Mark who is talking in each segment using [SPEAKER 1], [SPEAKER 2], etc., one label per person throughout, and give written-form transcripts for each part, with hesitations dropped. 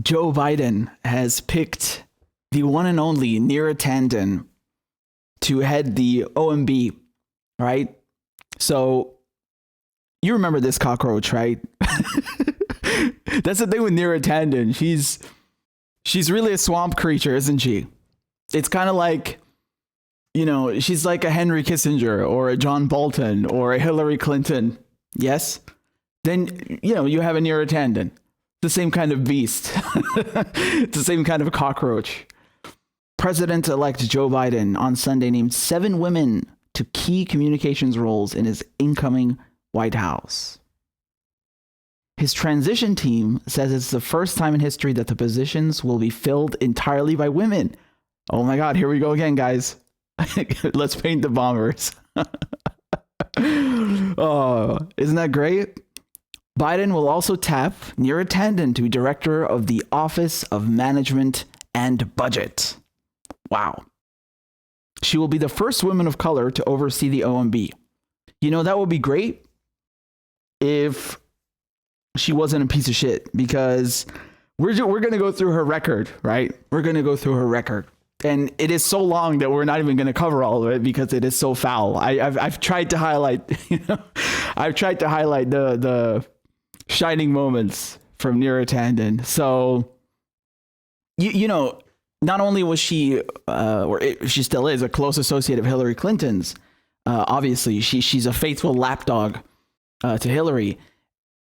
[SPEAKER 1] Joe Biden has picked the one and only Neera Tanden to head the OMB, right? So you remember this cockroach, right? That's the thing with Neera Tanden. She's really a swamp creature, isn't she? It's kind of like, you know, she's like a Henry Kissinger or a John Bolton or a Hillary Clinton. Yes? Then, you know, you have a Neera Tanden. The same kind of beast. It's the same kind of cockroach. President-elect Joe Biden on Sunday named 7 women to key communications roles in his incoming White House. His transition team says it's the first time in history that the positions will be filled entirely by women. Oh my God, here we go again, guys. Let's paint the bombers. Oh, isn't that great? Biden will also tap Neera Tanden to be director of the Office of Management and Budget. Wow. She will be the first woman of color to oversee the OMB. You know, that would be great if she wasn't a piece of shit, because we're going to go through her record, right? We're going to go through her record. And it is so long that we're not even going to cover all of it because it is so foul. I've tried to highlight, I've tried to highlight the shining moments from Neera Tanden. So, you know, not only was she, she still is, a close associate of Hillary Clinton's, obviously, she's a faithful lapdog to Hillary.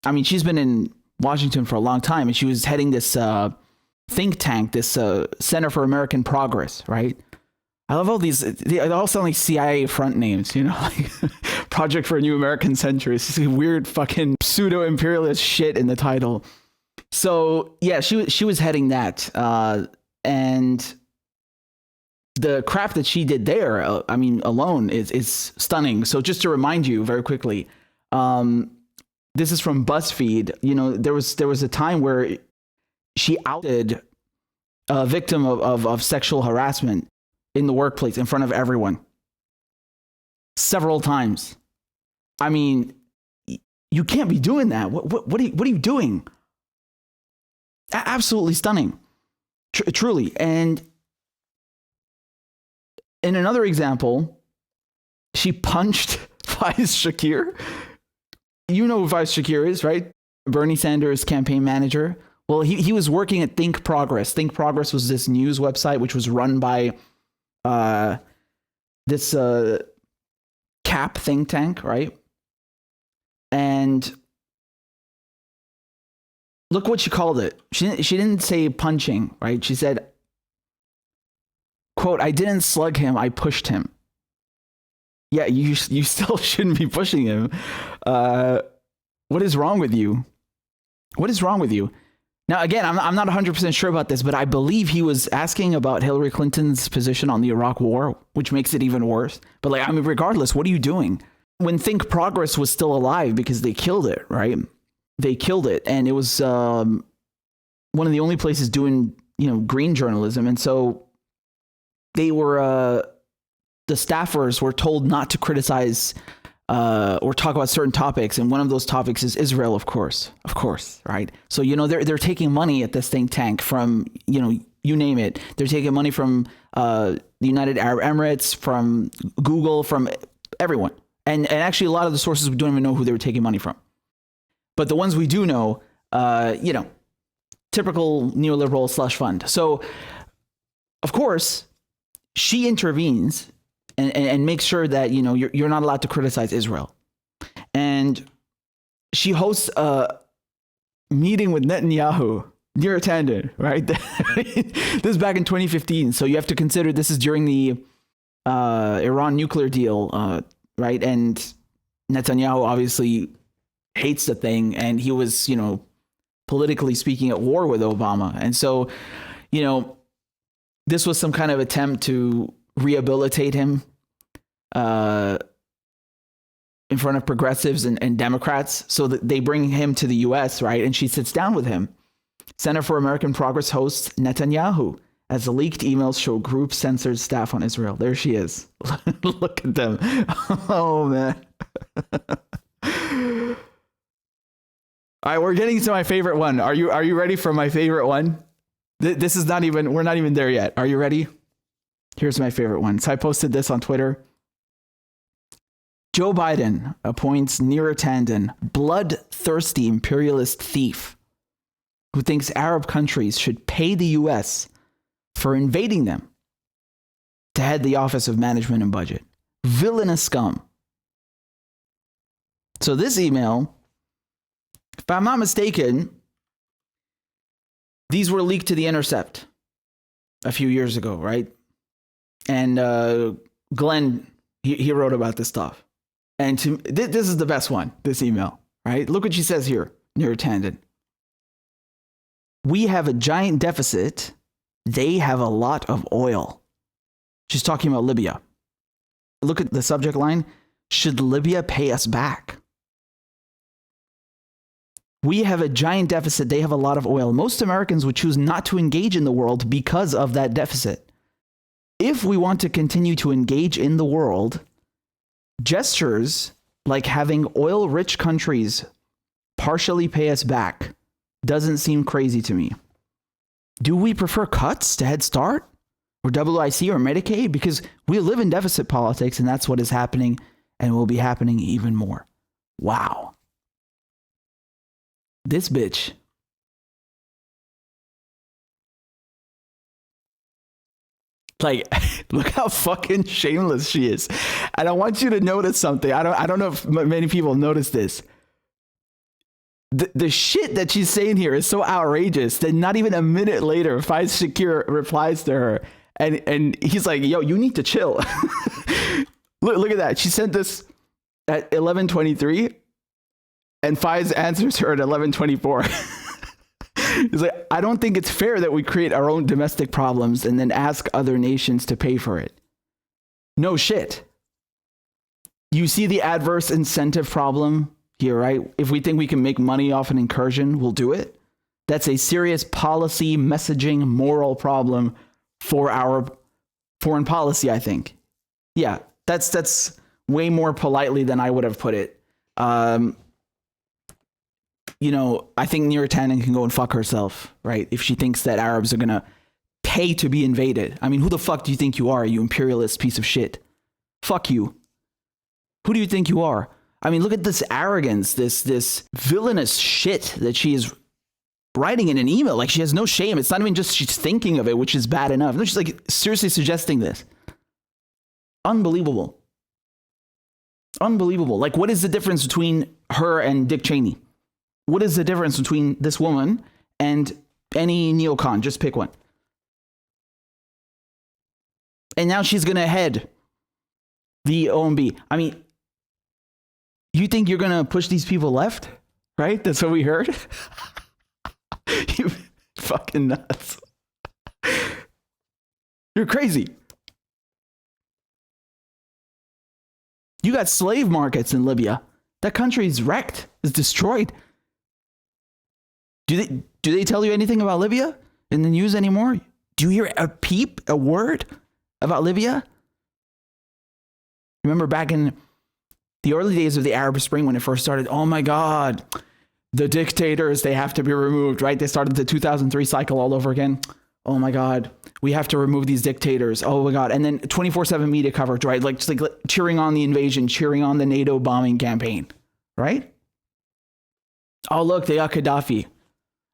[SPEAKER 1] I mean, she's been in Washington for a long time, and she was heading this think tank, this Center for American Progress, right? I love all these, they all sound like CIA front names, you know, like Project for a New American Century. It's just weird fucking pseudo-imperialist shit in the title. So yeah, she was heading that. And the crap that she did there, I mean, alone is stunning. So just to remind you very quickly, this is from BuzzFeed. You know, there was a time where she outed a victim of sexual harassment in the workplace in front of everyone several times. I mean, you can't be doing that. What are you doing? Absolutely stunning. Truly. And in another example, she punched Faiz Shakir. You know who Faiz Shakir is, right? Bernie Sanders' campaign manager. Well, he was working at Think Progress. Think Progress was this news website which was run by this CAP think tank, right? And look what she called it. She didn't say punching, right? She said, quote, "I didn't slug him, I pushed him." Yeah, you still shouldn't be pushing him. What is wrong with you? What is wrong with you? Now, again, I'm not 100% sure about this, but I believe he was asking about Hillary Clinton's position on the Iraq War, which makes it even worse. But like, I mean, regardless, what are you doing? When Think Progress was still alive, because they killed it, right? They killed it, and it was one of the only places doing, you know, green journalism, and so they were the staffers were told not to criticize or talk about certain topics, and one of those topics is Israel, of course, right? So, you know, they're taking money at this think tank from, you know, you name it. They're taking money from the United Arab Emirates, from Google, from everyone, and actually a lot of the sources we don't even know who they were taking money from, but the ones we do know, you know, typical neoliberal slush fund. So, of course, she intervenes and make sure that, you know, you're not allowed to criticize Israel. And she hosts a meeting with Netanyahu, Neera Tanden, right? This is back in 2015. So you have to consider this is during the Iran nuclear deal, right? And Netanyahu obviously hates the thing, and he was, you know, politically speaking, at war with Obama. And so, you know, this was some kind of attempt to rehabilitate him in front of progressives and Democrats, so that they bring him to the US, right? And she sits down with him. Center for American Progress hosts Netanyahu, as the leaked emails show group censored staff on Israel. There she is. Look at them. Oh, man. All right, we're getting to my favorite one. Are you ready for my favorite one? This is not even, we're not even there yet. Are you ready? Here's my favorite one. So I posted this on Twitter. Joe Biden appoints Neera Tanden, bloodthirsty imperialist thief who thinks Arab countries should pay the US for invading them, to head the Office of Management and Budget. Villainous scum. So this email, if I'm not mistaken, these were leaked to The Intercept a few years ago, right? And Glenn, he wrote about this stuff. And this is the best one, this email, right? Look what she says here, Neera Tanden. We have a giant deficit. They have a lot of oil. She's talking about Libya. Look at the subject line. Should Libya pay us back? We have a giant deficit. They have a lot of oil. Most Americans would choose not to engage in the world because of that deficit. If we want to continue to engage in the world, gestures like having oil-rich countries partially pay us back doesn't seem crazy to me. Do we prefer cuts to Head Start or WIC or Medicaid? Because we live in deficit politics, and that's what is happening and will be happening even more. Wow. This bitch. Like, look how fucking shameless she is. And I want you to notice something. I don't know if many people notice this. The shit that she's saying here is so outrageous that not even a minute later, Faiz Shakir replies to her, and he's like, yo, you need to chill. Look at that. She sent this at 11:23, and Faiz answers her at 11:24. He's like, I don't think it's fair that we create our own domestic problems and then ask other nations to pay for it. No shit. You see the adverse incentive problem here, right? If we think we can make money off an incursion, we'll do it. That's a serious policy, messaging, moral problem for our foreign policy, I think. Yeah, that's way more politely than I would have put it. You know, I think Neera Tanden can go and fuck herself, right? If she thinks that Arabs are going to pay to be invaded. I mean, who the fuck do you think you are, you imperialist piece of shit? Fuck you. Who do you think you are? I mean, look at this arrogance, this villainous shit that she is writing in an email. Like, she has no shame. It's not even just she's thinking of it, which is bad enough. No, she's like seriously suggesting this. Unbelievable. Unbelievable. Like, what is the difference between her and Dick Cheney? What is the difference between this woman and any neocon? Just pick one. And now she's going to head the OMB. I mean, you think you're going to push these people left? Right? That's what we heard? You fucking nuts. You're crazy. You got slave markets in Libya. That country is wrecked, is destroyed. Do they tell you anything about Libya in the news anymore? Do you hear a peep, a word about Libya? Remember back in the early days of the Arab Spring when it first started, oh my God, the dictators, they have to be removed, right? They started the 2003 cycle all over again. Oh my God, we have to remove these dictators. Oh my God. And then 24/7 media coverage, right? Like, just like cheering on the invasion, cheering on the NATO bombing campaign, right? Oh, look, they got Gaddafi.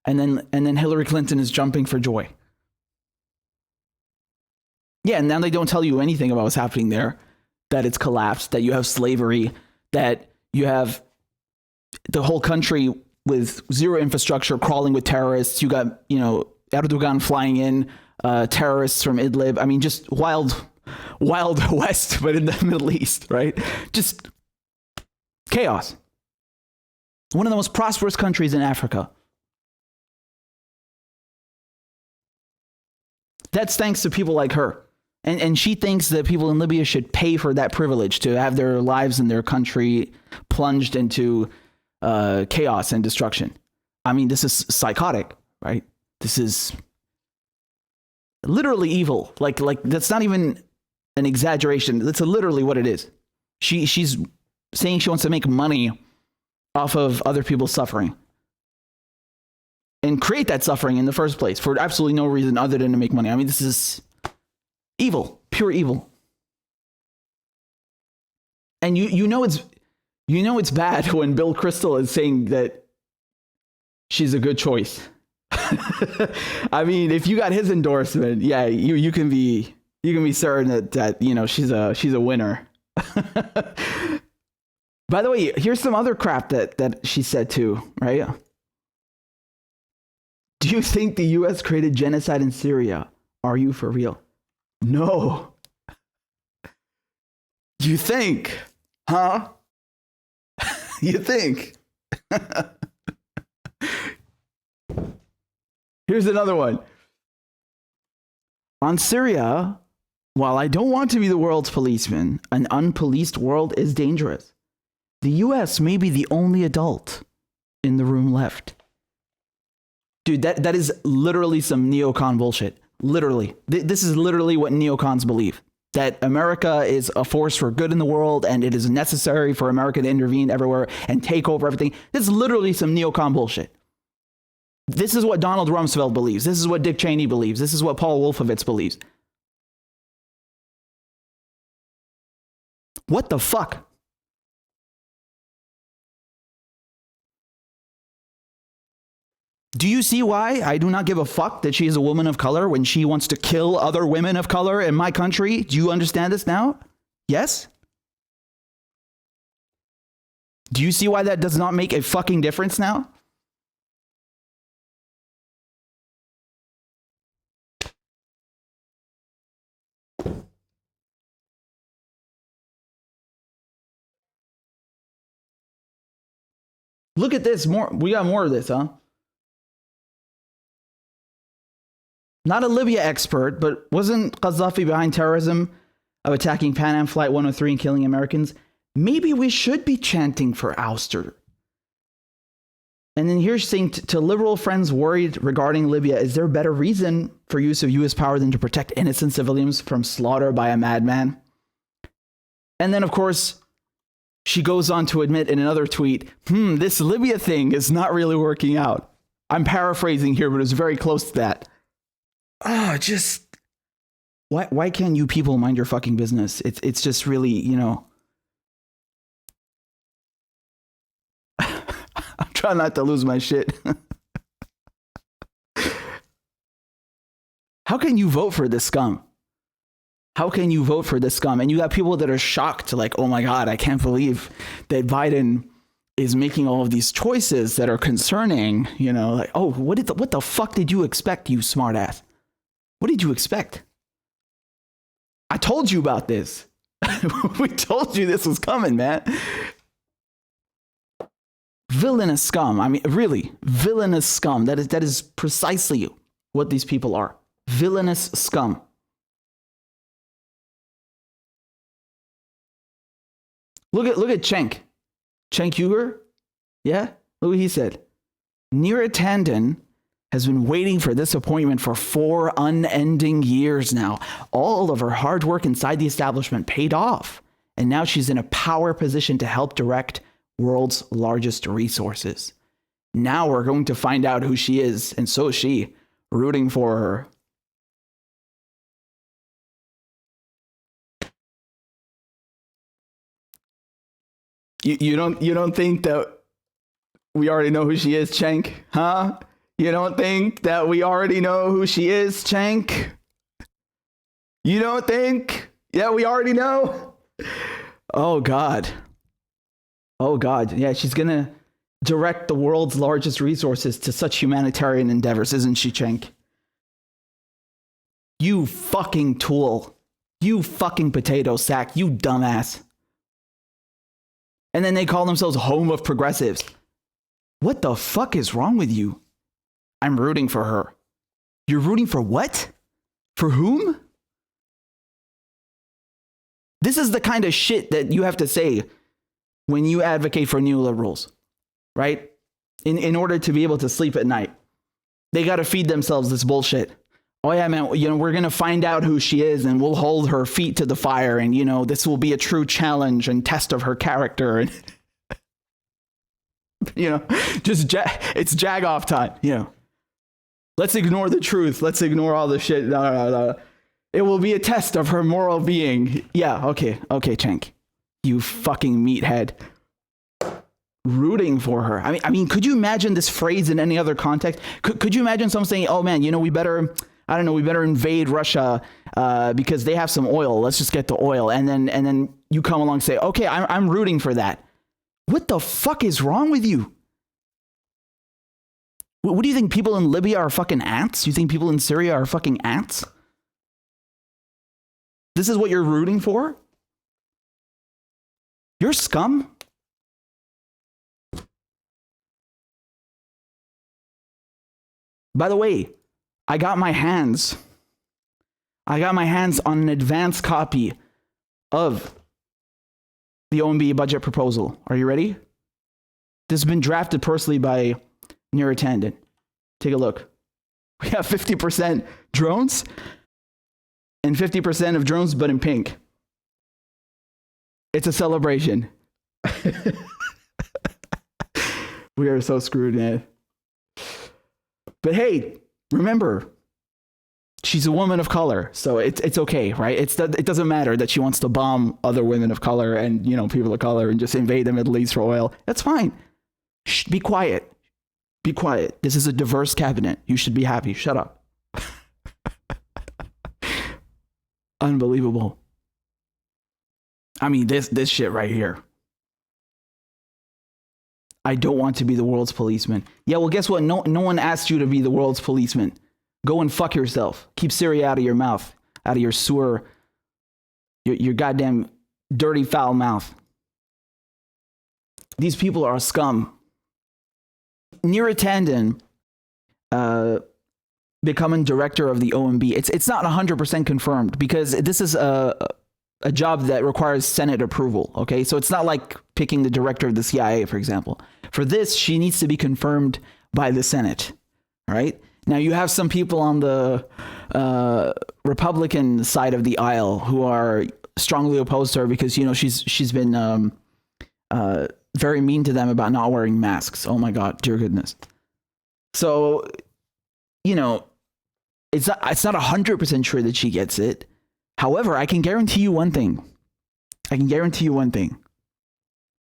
[SPEAKER 1] And then Hillary Clinton is jumping for joy. Yeah, and now they don't tell you anything about what's happening there, that it's collapsed, that you have slavery, that you have the whole country with zero infrastructure crawling with terrorists. You got, you know, Erdogan flying in, terrorists from Idlib. I mean, just wild west, but in the Middle East, right? Just chaos. One of the most prosperous countries in Africa. That's thanks to people like her. And she thinks that people in Libya should pay for that privilege to have their lives in their country plunged into chaos and destruction. I mean, this is psychotic, right? This is literally evil. Like that's not even an exaggeration. That's literally what it is. She's saying she wants to make money off of other people's suffering. and create that suffering in the first place for absolutely no reason other than to make money. I mean, this is evil, pure evil. And you know it's bad when Bill Kristol is saying that she's a good choice. I mean, if you got his endorsement, yeah, you can be certain that you know she's a winner. By the way, here's some other crap that she said too, right? Do you think the US created genocide in Syria? Are you for real? No. You think? Huh? You think? Here's another one. On Syria, while I don't want to be the world's policeman, an unpoliced world is dangerous. The US may be the only adult in the room left. Dude, that is literally some neocon bullshit. Literally. This is literally what neocons believe. That America is a force for good in the world and it is necessary for America to intervene everywhere and take over everything. This is literally some neocon bullshit. This is what Donald Rumsfeld believes. This is what Dick Cheney believes. This is what Paul Wolfowitz believes. What the fuck? Do you see why I do not give a fuck that she is a woman of color when she wants to kill other women of color in my country? Do you understand this now? Yes? Do you see why that does not make a fucking difference now? Look at this. We got more of this, huh? Not a Libya expert, but wasn't Gaddafi behind terrorism of attacking Pan Am Flight 103 and killing Americans? Maybe we should be chanting for ouster. And then here's saying to liberal friends worried regarding Libya, is there a better reason for use of US power than to protect innocent civilians from slaughter by a madman? And then, of course, she goes on to admit in another tweet, this Libya thing is not really working out. I'm paraphrasing here, but it's very close to that. Why can't you people mind your fucking business? It's just really, you know. I'm trying not to lose my shit. How can you vote for this scum? How can you vote for this scum? And you got people that are shocked, like, oh my God, I can't believe that Biden is making all of these choices that are concerning, you know, like, oh, what the fuck did you expect, you smartass? What did you expect? I told you about this. We told you this was coming, man. Villainous scum. I mean, really, villainous scum. That is precisely what these people are. Villainous scum. Look at Cenk Uygur. Yeah, look what he said. Neera Tanden has been waiting for this appointment for 4 unending years now. All of her hard work inside the establishment paid off. And now she's in a power position to help direct world's largest resources. Now we're going to find out who she is, and so is she, rooting for her. You don't think that we already know who she is, Cenk? Huh? You don't think that we already know who she is, Cenk? You don't think? Yeah, we already know? Oh, God. Oh, God. Yeah, she's going to direct the world's largest resources to such humanitarian endeavors, isn't she, Cenk? You fucking tool. You fucking potato sack. You dumbass. And then they call themselves home of progressives. What the fuck is wrong with you? I'm rooting for her. You're rooting for what? For whom? This is the kind of shit that you have to say when you advocate for neoliberals, right? In order to be able to sleep at night. They got to feed themselves this bullshit. Oh yeah, man, you know, we're going to find out who she is and we'll hold her feet to the fire. And, you know, this will be a true challenge and test of her character. And, you know, just it's jag off time, you know. Let's ignore the truth. Let's ignore all the shit. No. It will be a test of her moral being. Yeah, okay, Cenk. You fucking meathead. Rooting for her. I mean, could you imagine this phrase in any other context? Could you imagine someone saying, "Oh man, we better invade Russia because they have some oil. Let's just get the oil." And then you come along and say, "Okay, I'm rooting for that." What the fuck is wrong with you? What do you think? People in Libya are fucking ants? You think people in Syria are fucking ants? This is what you're rooting for? You're scum. By the way, I got my hands on an advanced copy of the OMB budget proposal. Are you ready? This has been drafted personally by Neera Tanden. Take a look. We have 50% drones and 50% of drones, but in pink. It's a celebration. We are so screwed, man. But hey, remember, she's a woman of color, so it's okay, right? It doesn't matter that she wants to bomb other women of color and people of color and just invade the Middle East for oil. That's fine. Shh, be quiet. Be quiet. This is a diverse cabinet. You should be happy. Shut up. Unbelievable. I mean, this shit right here. I don't want to be the world's policeman. Yeah, well, guess what? No one asked you to be the world's policeman. Go and fuck yourself. Keep Syria out of your mouth, out of your sewer, your goddamn dirty, foul mouth. These people are scum. Neera Tanden becoming director of the OMB. It's not 100% confirmed because this is a job that requires Senate approval. Okay, so it's not like picking the director of the CIA, for example. For this, she needs to be confirmed by the Senate. All right. Now you have some people on the Republican side of the aisle who are strongly opposed to her because she's been very mean to them about not wearing masks. Oh my God, dear goodness. So it's not 100% sure that she gets it. However, I can guarantee you one thing.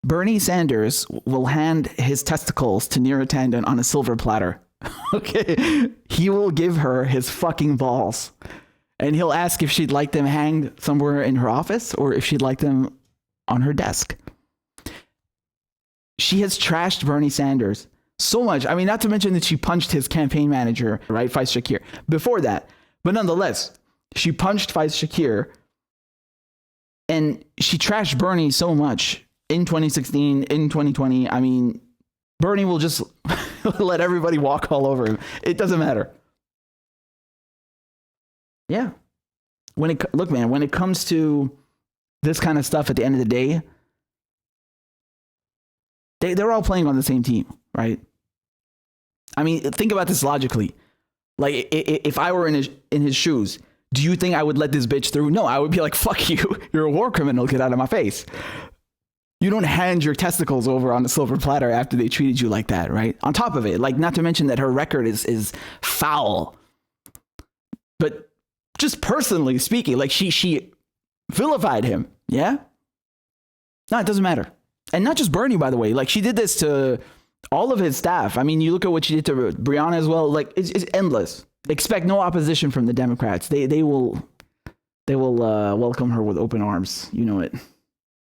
[SPEAKER 1] Bernie Sanders will hand his testicles to Neera Tanden on a silver platter. Okay? He will give her his fucking balls. And he'll ask if she'd like them hanged somewhere in her office or if she'd like them on her desk. She has trashed Bernie Sanders so much. I mean, not to mention that she punched his campaign manager, right? Faiz Shakir. Before that. But nonetheless, she punched Faiz Shakir and she trashed Bernie so much in 2016, in 2020. I mean, Bernie will just let everybody walk all over him. It doesn't matter. Yeah. Look, man, when it comes to this kind of stuff at the end of the day, they're all playing on the same team, right? I mean, think about this logically. Like, if I were in his shoes, do you think I would let this bitch through? No, I would be like, fuck you. You're a war criminal. Get out of my face. You don't hand your testicles over on a silver platter after they treated you like that, right? On top of it, like, not to mention that her record is foul. But just personally speaking, like, she vilified him. Yeah? No, it doesn't matter. And not just Bernie, by the way. Like, she did this to all of his staff. I mean, you look at what she did to Breonna as well. Like, it's endless. Expect no opposition from the Democrats. They will welcome her with open arms. You know it.